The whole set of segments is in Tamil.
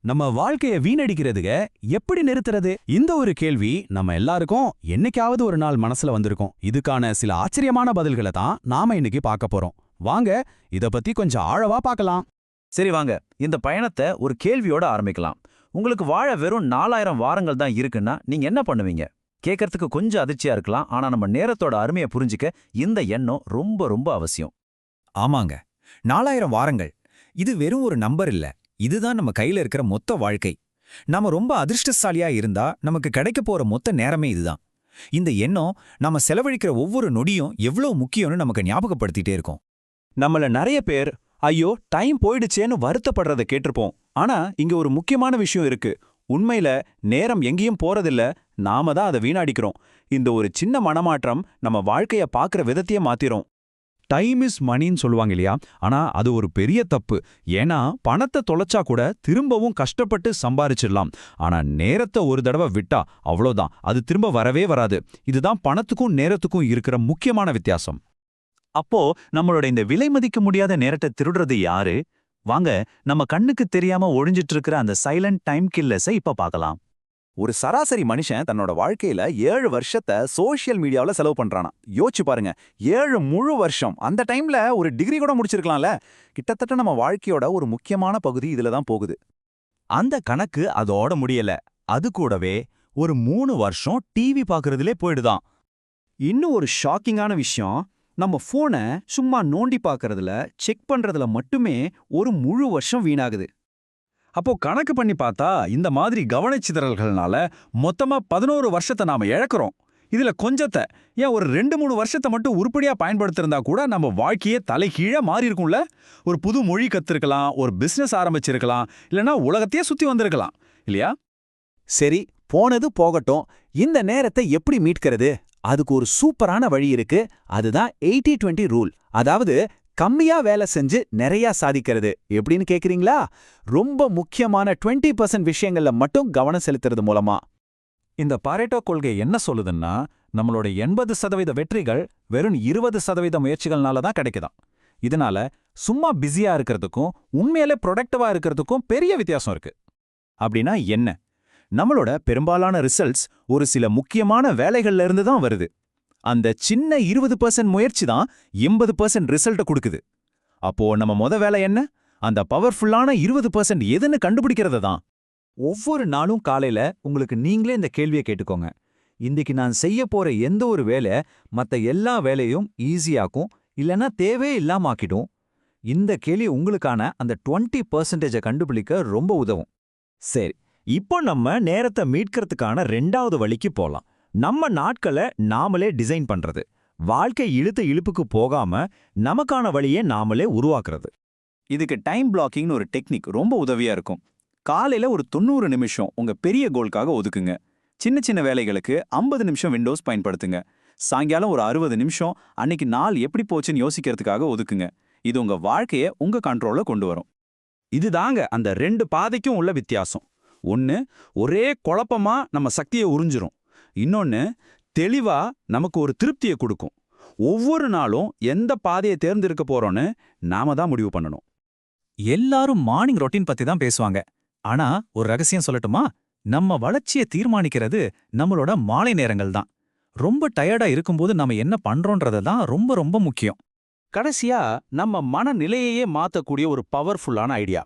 நம்ம வாழ்க்கைய வீணடிக்கிறதுக எப்படி நிறுத்துறது? இந்த ஒரு கேள்வி நம்ம எல்லாருக்கும் என்னைக்காவது ஒரு நாள் மனசுல வந்திருக்கும். இதுக்கான சில ஆச்சரியமான பதில்களை தான் நாம இன்னைக்கு பார்க்க போறோம். வாங்க இத பத்தி கொஞ்சம் ஆழவா பார்க்கலாம். சரி வாங்க, இந்த பயணத்தை ஒரு கேள்வியோட ஆரம்பிக்கலாம். உங்களுக்கு வாழ வெறும் 4000 வாரங்கள் தான் இருக்குன்னா நீங்க என்ன பண்ணுவீங்க? கேட்கறதுக்கு கொஞ்சம் அதிர்ச்சியா இருக்கலாம், ஆனா நம்ம நேரத்தோட அருமையை புரிஞ்சுக்க இந்த எண்ணம் ரொம்ப ரொம்ப அவசியம். ஆமாங்க, 4000 வாரங்கள் இது வெறும் ஒரு நம்பர் இல்ல. இதுதான் நம்ம கையில இருக்கிற மொத்த வாழ்க்கை. நாம ரொம்ப அதிர்ஷ்டசாலியா இருந்தா நமக்கு கிடைக்க போற மொத்த நேரமே இதுதான். இந்த எண்ணம் நாம செலவழிக்கிற ஒவ்வொரு நொடியும் எவ்வளவு முக்கியம்னு நமக்கு ஞாபகப்படுத்திட்டே இருக்கும். நம்மள நிறைய பேர் ஐயோ டைம் போயிடுச்சேன்னு வருத்தப்படுறத கேட்டிருப்போம். ஆனா இங்க ஒரு முக்கியமான விஷயம் இருக்கு. உண்மையில நேரம் எங்கேயும் போறதில்ல, நாம தான் அதை வீணடிக்கிறோம். இந்த ஒரு சின்ன மனமாற்றம் நம்ம வாழ்க்கைய பார்க்குற விதத்தையே மாத்திரும். டைம் இஸ் மணின்னு சொல்லுவாங்க இல்லையா? ஆனா அது ஒரு பெரிய தப்பு. ஏன்னா பணத்தை தொலைச்சா கூட திரும்பவும் கஷ்டப்பட்டு சம்பாரிச்சிடலாம். ஆனா நேரத்தை ஒரு தடவை விட்டா அவ்வளோதான், அது திரும்ப வரவே வராது. இதுதான் பணத்துக்கும் நேரத்துக்கும் இருக்கிற முக்கியமான வித்தியாசம். அப்போ நம்மளோட இந்த விலை மதிக்க முடியாத நேரத்தை திருடுறது யாரு? வாங்க நம்ம கண்ணுக்கு தெரியாம ஒழிஞ்சிட்டு இருக்கிற அந்த சைலண்ட் டைம் கில்லர்ஸை இப்ப பார்க்கலாம். ஒரு சராசரி மனுஷன் தன்னோட வாழ்க்கையில 7 வருஷத்தை சோஷியல் மீடியாவில் செலவு பண்றானா? யோசிச்சு பாருங்க, 7 முழு வருஷம். அந்த டைம்ல ஒரு டிகிரி கூட முடிச்சிருக்கலாம்ல. கிட்டத்தட்ட நம்ம வாழ்க்கையோட ஒரு முக்கியமான பகுதி இதுல தான் போகுது. அந்த கணக்கு அதோட முடியல. அது கூடவே ஒரு 3 வருஷம் டிவி பார்க்கறதுலே போயிடுதான். இன்னும் ஒரு ஷாக்கிங்கான விஷயம், நம்ம போனை சும்மா நோண்டி பார்க்கறதுல செக் பண்றதுல மட்டுமே ஒரு முழு வருஷம் வீணாகுது. அப்போ கணக்கு பண்ணி பார்த்தா இந்த மாதிரி கவனச்சிதறல்கள்னால மொத்தமா 11 வருஷத்தை நாம இழக்கிறோம். இதுல கொஞ்சத்தை, ஏன் ஒரு 2-3 வருஷத்தை மட்டும் உருப்படியா பயன்படுத்திருந்தா கூட நம்ம வாழ்க்கையே தலைகீழா மாறி இருக்கும்ல. ஒரு புது மொழி கத்திருக்கலாம், ஒரு பிசினஸ் ஆரம்பிச்சிருக்கலாம், இல்லனா உலகத்தையே சுத்தி வந்திருக்கலாம் இல்லையா? சரி, போனது போகட்டும். இந்த நேரத்தை எப்படி மீட்கிறது? அதுக்கு ஒரு சூப்பரான வழி இருக்கு. அதுதான் 80-20 ரூல். அதாவது கம்மியா வேலை செஞ்சு நிறைய சாதிக்கிறது. எப்படின்னு கேக்குறீங்களா? ரொம்ப முக்கியமான 20% விஷயங்கள்ல மட்டும் கவனம் செலுத்துறது மூலமா. இந்த பாரேட்டோ கொள்கை என்ன சொல்லுதுன்னா, நம்மளோட 80% வெற்றிகள் வெறும் 20% முயற்சிகள்னால தான் கிடைக்குதாம். இதனால சும்மா பிஸியா இருக்கிறதுக்கும் உண்மையிலே ப்ரொடக்டிவா இருக்கிறதுக்கும் பெரிய வித்தியாசம் இருக்கு. அப்படின்னா என்ன? நம்மளோட பெரும்பாலான ரிசல்ட்ஸ் ஒரு சில முக்கியமான வேலைகள்ல இருந்து தான் வருது. அந்த சின்ன 20% முயற்சி தான் 80% ரிசல்ட்டை கொடுக்குது. அப்போ நம்ம மொத வேலை என்ன? அந்த பவர்ஃபுல்லான 20% எதுன்னு கண்டுபிடிக்கிறது தான். ஒவ்வொரு நாளும் காலையில உங்களுக்கு நீங்களே இந்த கேள்வியை கேட்டுக்கோங்க. இன்னைக்கு நான் செய்ய போற எந்த ஒரு வேலை மத்த எல்லா வேலையும் ஈஸியாக்கும் இல்லைன்னா தேவையே இல்லாம ஆக்கிடும். இந்த கேள்வி உங்களுக்கான அந்த 20% கண்டுபிடிக்க ரொம்ப உதவும். சரி, இப்போ நம்ம நேரத்தை மீட்கிறதுக்கான 2வது வழிக்கு போலாம். நம்ம நாட்களை நாமளே டிசைன் பண்றது. வாழ்க்கை இழுத்த இழுப்புக்கு போகாம நமக்கான வழியை நாமளே உருவாக்குறது. இதுக்கு டைம் பிளாக்கிங்னு ஒரு டெக்னிக் ரொம்ப உதவியா இருக்கும். காலையில ஒரு 90 நிமிஷம் உங்க பெரிய கோல்காக ஒதுக்குங்க. சின்ன சின்ன வேலைகளுக்கு 50 நிமிஷம் விண்டோஸ் பயன்படுத்துங்க. சாயங்காலம் ஒரு 60 நிமிஷம் அன்னைக்கு நாள் எப்படி போச்சுன்னு யோசிக்கிறதுக்காக ஒதுக்குங்க. இது உங்க வாழ்க்கையை உங்க கண்ட்ரோல்ல கொண்டு வரும். இதுதாங்க அந்த 2 பாதைக்கும் உள்ள வித்தியாசம். ஒன்னு ஒரே குழப்பமா நம்ம சக்தியை உறிஞ்சிரும். இன்னொன்னு தெளிவா நமக்கு ஒரு திருப்தியை கொடுக்கும். ஒவ்வொரு நாளும் எந்த பாதையை தேர்ந்தெடுக்க போறோன்னு நாம தான் முடிவு பண்ணணும். எல்லாரும் மார்னிங் ரொட்டீன் பத்தி தான் பேசுவாங்க. ஆனா ஒரு ரகசியம் சொல்லட்டுமா? நம்ம வளர்ச்சியை தீர்மானிக்கிறது நம்மளோட மாலை நேரங்கள் தான். ரொம்ப டயர்டா இருக்கும்போது நாம என்ன பண்றோன்றது தான் ரொம்ப ரொம்ப முக்கியம். கடைசியா நம்ம மனநிலையையே மாத்தக்கூடிய ஒரு பவர்ஃபுல்லான ஐடியா.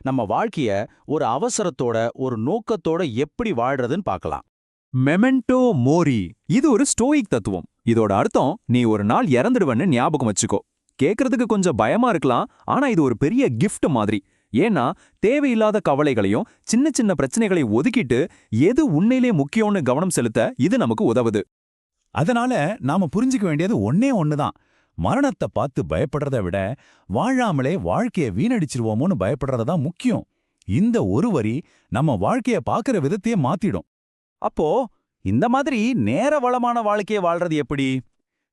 நம்ம வாழ்க்கைய ஒரு அவசரத்தோட ஒரு நோக்கத்தோட எப்படி வாழ்றதுன்னு பார்க்கலாம். மெமெண்டோ மோரி, இது ஒரு ஸ்டோயிக் தத்துவம். இதோட அர்த்தம், நீ ஒரு நாள் இறந்துடுவன்னு ஞாபகம் வச்சுக்கோ. கேட்கறதுக்கு கொஞ்சம் பயமா இருக்கலாம், ஆனா இது ஒரு பெரிய கிஃப்ட் மாதிரி. ஏன்னா தேவையில்லாத கவலைகளையும் சின்ன சின்ன பிரச்சனைகளையும் ஒதுக்கிட்டு எது உண்மையிலே முக்கியம்னு கவனம் செலுத்த இது நமக்கு உதவுது. அதனால நாம புரிஞ்சுக்க வேண்டியது ஒன்னே ஒண்ணுதான். மரணத்தை பார்த்து பயப்படுறத விட வாழாமலே வாழ்க்கைய வீணடிச்சிருவோமோன்னு பயப்படுறதுதான் முக்கியம். இந்த ஒரு வரி நம்ம வாழ்க்கைய பார்க்கிற விதத்தையே மாத்திடும். அப்போ இந்த மாதிரி நேர வளமான வாழ்க்கையை வாழ்றது எப்படி?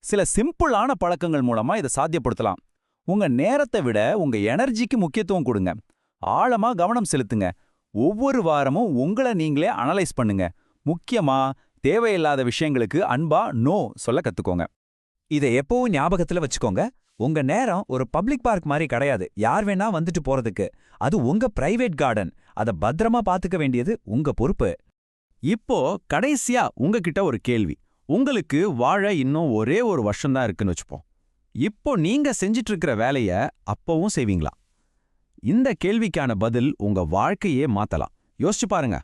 சில சிம்பிளான பழக்கங்கள் மூலமா இதை சாத்தியப்படுத்தலாம். உங்க நேரத்தை விட உங்க எனர்ஜிக்கு முக்கியத்துவம் கொடுங்க. ஆழமா கவனம் செலுத்துங்க. ஒவ்வொரு வாரமும் உங்களை நீங்களே அனலைஸ் பண்ணுங்க. முக்கியமா தேவையில்லாத விஷயங்களுக்கு அன்பா நோ சொல்ல கத்துக்கோங்க. இதை எப்பவும் ஞாபகத்துல வச்சுக்கோங்க. உங்க நேரம் ஒரு பப்ளிக் பார்க் மாதிரி கிடையாது, யார் வேணா வந்துட்டு போறதுக்கு. அது உங்க பிரைவேட் கார்டன். அத பத்திரமா பாத்துக்க வேண்டியது உங்க பொறுப்பு. இப்போ கடைசியா உங்ககிட்ட ஒரு கேள்வி. உங்களுக்கு வாழ இன்னும் ஒரே ஒரு வருஷம்தான் இருக்குன்னு வச்சுப்போம். இப்போ நீங்க செஞ்சிட்டு இருக்கிற வேலைய அப்பவும் செய்வீங்களா? இந்த கேள்விக்கான பதில் உங்க வாழ்க்கையே மாத்தலாம். யோசிச்சு பாருங்க.